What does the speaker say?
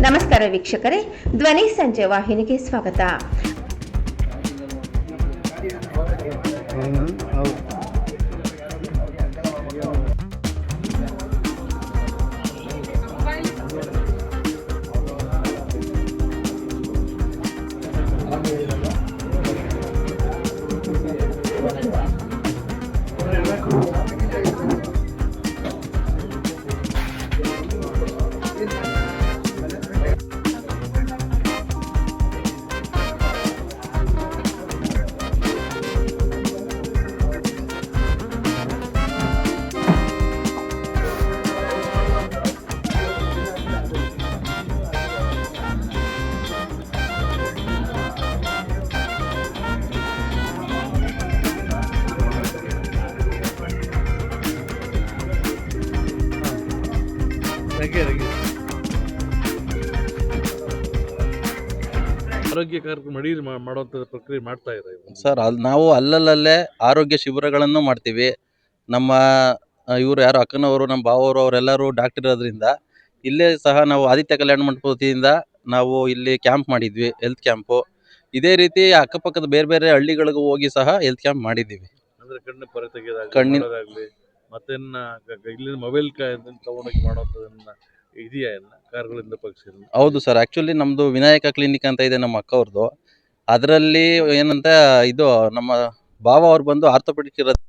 ನಮಸ್ಕಾರ ವೀಕ್ಷಕರೇ, ಧ್ವನಿ ಸಂಜೆ ವಾಹಿನಿಗೆ ಸ್ವಾಗತ. ಆರೋಗ್ಯ ಕಾರ್ಯಕ್ರಮ ಮಾಡುವಂಥ ಪ್ರಕ್ರಿಯೆ ಮಾಡ್ತಾ ಇದ್ದಾರೆ ಸರ್. ನಾವು ಅಲ್ಲಲ್ಲೇ ಆರೋಗ್ಯ ಶಿಬಿರಗಳನ್ನು ಮಾಡ್ತೀವಿ. ನಮ್ಮ ಇವರು ಯಾರು ಅಕ್ಕನವರು, ನಮ್ಮ ಭಾವವರು ಅವರೆಲ್ಲರೂ ಡಾಕ್ಟರ್ ಇರೋದ್ರಿಂದ ಇಲ್ಲೇ ಸಹ ನಾವು ಆದಿತ್ಯ ಕಲ್ಯಾಣ ಮಂಟಪ ವತಿಯಿಂದ ನಾವು ಇಲ್ಲಿ ಕ್ಯಾಂಪ್ ಮಾಡಿದ್ವಿ, ಹೆಲ್ತ್ ಕ್ಯಾಂಪು. ಇದೇ ರೀತಿ ಅಕ್ಕಪಕ್ಕದ ಬೇರೆ ಬೇರೆ ಹಳ್ಳಿಗಳಿಗೂ ಹೋಗಿ ಸಹ ಹೆಲ್ತ್ ಕ್ಯಾಂಪ್ ಮಾಡಿದ್ದೀವಿ. ಅಂದ್ರೆ ಕಣ್ಣು ಪೊರೆ ತೆಗೆಯೋದಾಗಲಿ ಮತ್ತೇನ ಇಲ್ಲಿನ ಮೊಬೈಲ್ ತಗೊಂಡೋಗಿ ಮಾಡೋದನ್ನ ಇದೆಯಾ ಎಲ್ಲ ಕಾರ್ಗಳಿಂದ ಪಕ್ಷಿ? ಹೌದು ಸರ್. ಆ್ಯಕ್ಚುಲಿ ನಮ್ಮದು ವಿನಾಯಕ ಕ್ಲಿನಿಕ್ ಅಂತ ಇದೆ ನಮ್ಮ ಅಕ್ಕವ್ರದ್ದು. ಅದರಲ್ಲಿ ಏನಂತ ಇದು ನಮ್ಮ ಭಾವ ಅವ್ರು ಬಂದು ಆರ್ಥೋಪೆಡಿಕ್ ಇರೋದು